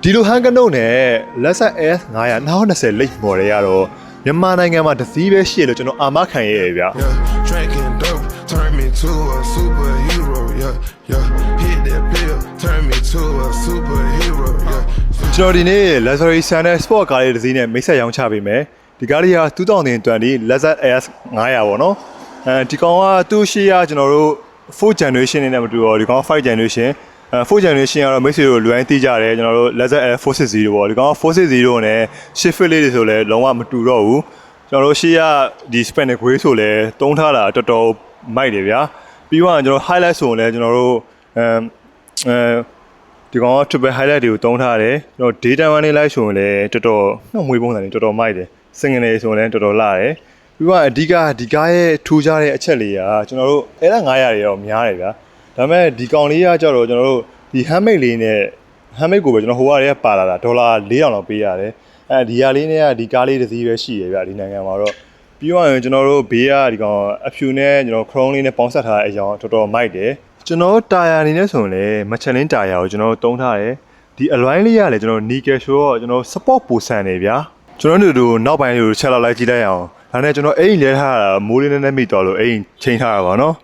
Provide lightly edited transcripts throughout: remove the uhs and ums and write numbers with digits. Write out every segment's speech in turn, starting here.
ဒီလိုဟန်ကနုတ်နဲ့လက်ဆက် S 900 2020လိတ်မော်တွေကတော့မြန်မာနိုင်ငံမှာတစ်စီးပဲရှိရလို့ကျွန်တော်အာမခံရရဲ့ဗျ Drinking dope turn me to a superhero hit that pill turn me to a superhero ကျွန်တော်ဒီနေ့ luxury channel sport ကားလေးတစ်စီးနဲ့မိတ်ဆက်ရောင်းချပေးမယ်ဒီကားလေးက2020 Lexus S 900ပေါ့နော်ဒီကောင်ကသူ့ရှိရကျွန်တော်တို့4 generation နဲ့မတူတော့ဒီကောင်5 generation 4 generation ကတော့မိတ်ဆွေတို့လွိုင်းသိကြတယ်ကျွန်တော်တို့ Lexus S 460ပေါ့ဒီကောင်က460နဲ့ shift လေးတွေဆိုလဲလုံးဝမတူတော့ဘူးကျွန်တော်တို့ရှိရဒီ span grey ဆိုလဲတုံးထားတာတော်တော်မိုက်တယ်ဗျာပြီးတော့ကျွန်တော် highlight ဆိုလဲကျွန်တော်တို့ဒီကောင်က triple highlight တွေကိုတုံးထားတယ်ကျွန်တော် daytime running light ဆိုရင်လည်းတော်တော်နှုတ်မွေးပုံစံတွေတော်တော်မိုက်တယ် single ဆိုရင်လည်းတော်တော်လာတယ်ပြီးတော့အဓိကဒီကားရဲ့ထူးခြားတဲ့အချက်လေးကကျွန်တော်တို့အဲ့ဒါ900တွေတော့များတယ်ဗျာဒါပေမဲ့ဒီကောင်လေးကကြတော့ကျွန်တော်တို့ဒီ handmade လေးနဲ့ handmade ကိုပဲကျွန်တော်ဟိုကတွေကပါလာတာဒေါ်လာ400လောက်ပေးရတယ်အဲဒီဟာလေးနဲ့ကဒီကားလေးတစ်စီးပဲရှိရဗျာဒီနိုင်ငံမှာတော့ပြီးတော့ကျွန်တော်တို့ဘေးကဒီကောင်အဖြူနဲ့ကျွန်တော် chrome လေးနဲ့ပေါင်းဆက်ထားတဲ့အကြောင်းတော်တော်မိုက်တယ်ကျွန်တော်တာယာအနေနဲ့ဆိုရင်လည်းမချက်လင်းတာယာကိုကျွန်တော်တုံးထားတယ်ဒီအလွိုင်းလေးကလည်းကျွန်တော် nickel ဆိုတော့ကျွန်တော် support ပူဆန်နေဗျာကျွန်တော်တို့နောက်ပိုင်းကိုချက်လောက်လိုက်ကြည့်လိုက်အောင်ဒါနဲ့ကျွန်တော်အိမ်လဲထားတာမိုးလေးနဲ့မိသွားလို့အိမ်ချိန်ထားတာပါနော်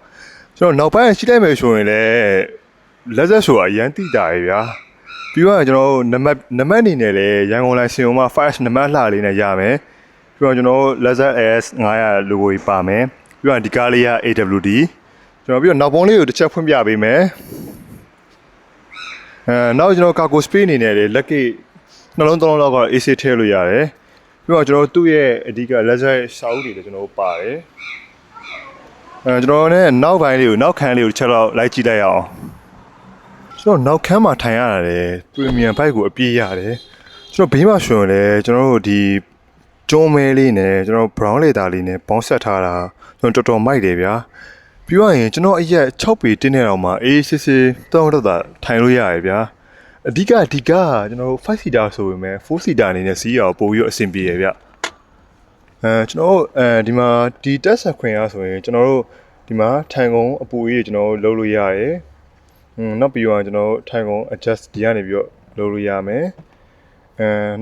ကျွန်တော်နောက်ပိုင်းရှိလိုက်မယ်ဆိုရင်လည်းလက်ဆက်ဆိုတာရန်တိတာရေဗျာပြီးတော့ကျွန်တော်နံပါတ်အနေနဲ့လည်းရန်ကုန်လိုင်းစင်ုံမှာ flash နံပါတ်လှလေးနဲ့ရမယ်ပြီးတော့ကျွန်တော် Lexus S 900 logo ကြီးပါမယ်ပြီးတော့ဒီကားလေးက AWD ကျွန်တော်ပြီးတော့နောက်ပုံးလေးကိုတစ်ချက်ဖွင့်ပြပေးမယ်နောက်ကျွန်တော် cargo space အနေနဲ့လည်းလက်ကိနှလုံးသုံးလုံးလောက်ကတော့ AC ထည့်လို့ရတယ်ပြီးတော့ကျွန်တော်သူ့ရဲ့အဓိက Lexus စာအုပ်တွေလည်းကျွန်တော်ပါတယ်ကျွန်တော်နဲ့နောက်ပိုင်းလေးကိုနောက်ခန်းလေးကိုတစ်ချက်လောက်လိုက်ကြည့်လိုက်အောင်ကျွန်တော်နောက်ခန်းမှာထိုင်ရတယ် premium bike ကိုအပြည့်ရတယ်ကျွန်တော်ဘေးမှာရှင်လဲကျွန်တော်တို့ဒီကျုံးမဲလေးနဲ့ကျွန်တော် brown leather လေးနဲ့ပေါင်းဆက်ထားတာကျွန်တော်တော်တော်မိုက်တယ်ဗျာပြီးတော့ရင်ကျွန်တော်အရက်6ပေတင်းနေအောင်မှာအေးစစ်စစ်တောင်းတော့တာထိုင်လို့ရတယ်ဗျာအဓိကဒီကကျွန်တော်တို့5 seater ဆိုပေမဲ့4 seater အနေနဲ့စီးရအောင်ပို့ပြီးတော့အဆင်ပြေရဗျကျွန်တော်ဒီမှာဒီတက်ဆက်ခွင်အားဆိုရင်ကျွန်တော်တို့ဒီမှာထိုင်ကုန်အပူကြီးကျွန်တော်တို့လုပ်လို့ရတယ်နောက်ပြီးတော့ကျွန်တော်တို့ထိုင်ကုန် adjust ဒီကနေပြီးတော့လုပ်လို့ရမယ်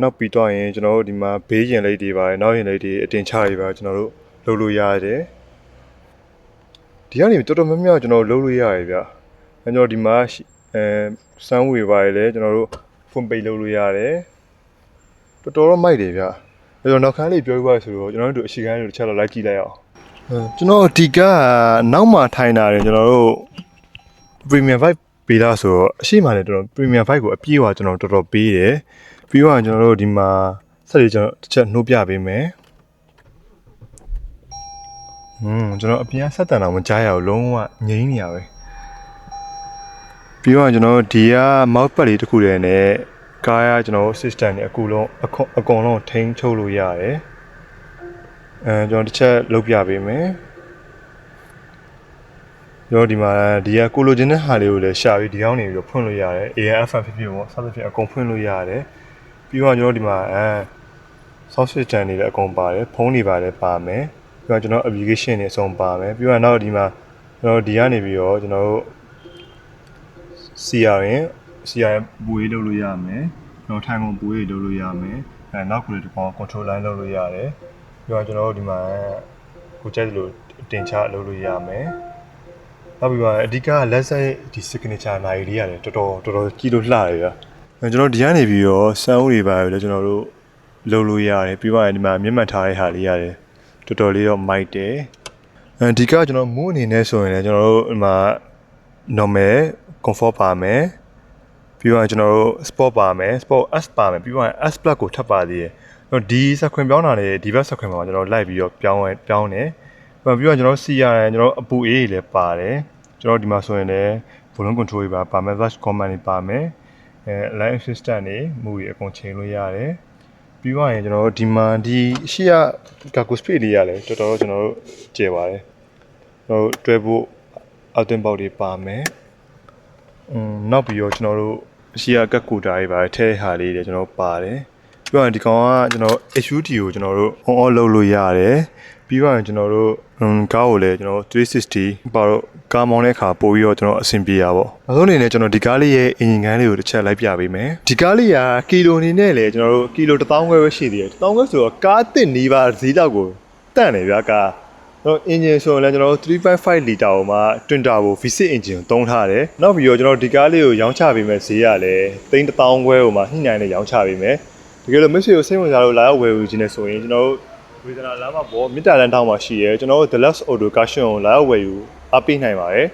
နောက်ပြီးတော့ရင်ကျွန်တော်တို့ဒီမှာဘေးရင်လိတ်တွေပါတယ်နောက်ရင်လိတ်တွေအတင်ချတွေပါကျွန်တော်တို့လုပ်လို့ရတယ်ဒီကနေတော်တော်များများကျွန်တော်လုပ်လို့ရတယ်ဗျကျွန်တော်ဒီမှာစမ်းဝေပါတယ်လေကျွန်တော်တို့ဖွင့်ပိတ်လုပ်လို့ရတယ်တော်တော်မိုက်တယ်ဗျအဲ့တော့နောက်ခန်းလေးပြောပြပါဆိုတော့ကျွန်တော်တို့အရှိခန်းလေးတစ်ချက်လောက်လိုက်ကြည့်လိုက်အောင်ကျွန်တော်ဒီကနောက်မှထိုင်တာတယ်ကျွန်တော်တို့ premium vibe ပေးလာဆိုတော့အရှိမှလည်းတော်တော် premium vibe ကိုအပြည့်အဝကျွန်တော်တော်တော်ပေးတယ်ပြီးတော့ကျွန်တော်တို့ဒီမှာဆက်ပြီးကျွန်တော်တစ်ချက်နှိုးပြပေးမယ်ကျွန်တော်အပြင်ဆက်တန်တော့မကြားရဘူးလုံးဝငြိမ်းနေရပဲပြီးတော့ကျွန်တော်ဒီက mouse pad လေးတစ်ခုတည်းနဲ့ကားရကျွန်တော် system တွေအကုန်လုံးထိန်းချုပ်လို့ရတယ်ကျွန်တော်တစ်ချက်လုပ်ပြပေးမယ်ကျွန်တော်ဒီမှာဒီကကိုလိုချင်တဲ့ဟာလေးကိုလည်းရှာပြီးဒီအောင်နေပြီးတော့ဖွင့်လို့ရတယ် AFF ဖြစ်ဖြစ်ပေါ့စသဖြင့်အကုန်ဖွင့်လို့ရတယ်ပြီးတော့ကျွန်တော်ဒီမှာsoft system တွေလည်းအကုန်ပါတယ်ဖုန်းတွေပါတယ်ပါမယ်ပြီးတော့ကျွန်တော် application တွေအစုံပါမယ်ပြီးတော့နောက်ဒီမှာကျွန်တော်ဒီကနေပြီးတော့ကျွန်တော်တို့ CRM ဘူရေးလုပ်လို့ရမယ်ကျွန်တော်ထိုင်ကုန်ဘူရေးလုပ်လို့ရမယ်နောက်ကိုဒီကောင် control line လုပ်လို့ရတယ်ပြီးတော့ကျွန်တော်တို့ဒီမှာကိုကြိုက်လို့တင်ချလုပ်လို့ရမယ်နောက်ပြီးတော့အဓိကလက်ဆက်ဒီ signature နိုင်လေးရတယ်တော်တော်ကြည့်လို့လှတယ်ဗျာကျွန်တော်ဒီကနေပြီးတော့စမ်းဦးတွေပါလည်းကျွန်တော်တို့လုပ်လို့ရတယ်ပြီးတော့ဒီမှာမျက်မှန်ထားတဲ့ဟာလေးရတယ်တော်တော်လေးတော့မိုက်တယ်ဒီကကျွန်တော်မူးအနေနဲ့ဆိုရင်လည်းကျွန်တော်တို့ဒီမှာ normal comfort ပါမယ်ပြီးတော့ကျွန်တော်တို့ sport ပါမယ် sport S ပါမယ်ပြီးတော့ S plus ကိုထပ်ပါသေးတယ်ဒီစခွင်ပြောင်းတာလည်းဒီဘက်စခွင်မှာကျွန်တော်လိုက်ပြီးတော့ပြောင်းတယ်ပြီးတော့ကျွန်တော်စီရတယ်ကျွန်တော်အပူအေးတွေလည်းပါတယ်ကျွန်တော်ဒီမှာဆိုရင်လည်း volume control တွေပါမယ် voice command တွေပါမယ်line assistant တွေမူတွေအကုန်ချိန်လို့ရတယ်ပြီးတော့ရင်ကျွန်တော်ဒီမှာဒီရှေ့က cargo space လေးရလဲတော်တော်ကျွန်တော်တို့ကျယ်ပါတယ်ကျွန်တော်တို့တွဲဖို့အောက်တင်ပေါက်တွေပါမယ်နောက်ပြီးတော့ကျွန်တော်တို့ရှေ့ကကတ်ကူတာတွေပါထဲဟာလေးတွေကျွန်တော်ပါတယ်ပြီးတော့ဒီကောင်ကကျွန်တော် HUD ကိုကျွန်တော်တို့ on off လုပ်လို့ရတယ်ပြီးတော့ကျွန်တော်တို့ ကားကိုလည်းကျွန်တော်360ပါတော့ကားမောင်းတဲ့အခါပို့ပြီးတော့ကျွန်တော်အဆင်ပြေရပါဘောနောက်ဆုံးအနေနဲ့ကျွန်တော်ဒီကားလေးရဲ့အင်ဂျင်ခန်းလေးကိုတစ်ချက်လိုက်ပြပေးမယ်ဒီကားလေးကကီလိုအနေနဲ့လည်းကျွန်တော်တို့ကီလို1000ခွဲပဲရှိသေးတယ်1000ခွဲဆိုတော့ကားအသစ်နီးပါးဈေးတောက်ကိုတန့်နေဗျာကားတော့ engine ဆိုရင်လည်းကျွန်တော်တို့3.5 liter ကိုမှ twin turbo V6 engine ကိုသုံးထားတယ်နောက်ပြီးတော့ကျွန်တော်ဒီကားလေးကိုရောင်းချပေးမယ်ဈေးရလည်း1000ခွဲကိုမှညှိနှိုင်းနဲ့ရောင်းချပေးမယ်တကယ်လို့မိတ်ဆွေကိုစိတ်ဝင်စားလို့လာရောက်ဝယ်ယူခြင်းနဲ့ဆိုရင်ကျွန်တော်တို့ဝေဒနာလမ်းမှာပေါ့မြစ်တာလမ်းထောင်မှာရှိရဲကျွန်တော်တို့ Deluxe Auto Caution ကိုလာရောက်ဝယ်ယူအားပေးနိုင်ပါတယ်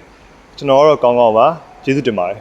ကျွန်တော်ကတော့ကောင်းကောင်းပါကျေးဇူးတင်ပါတယ်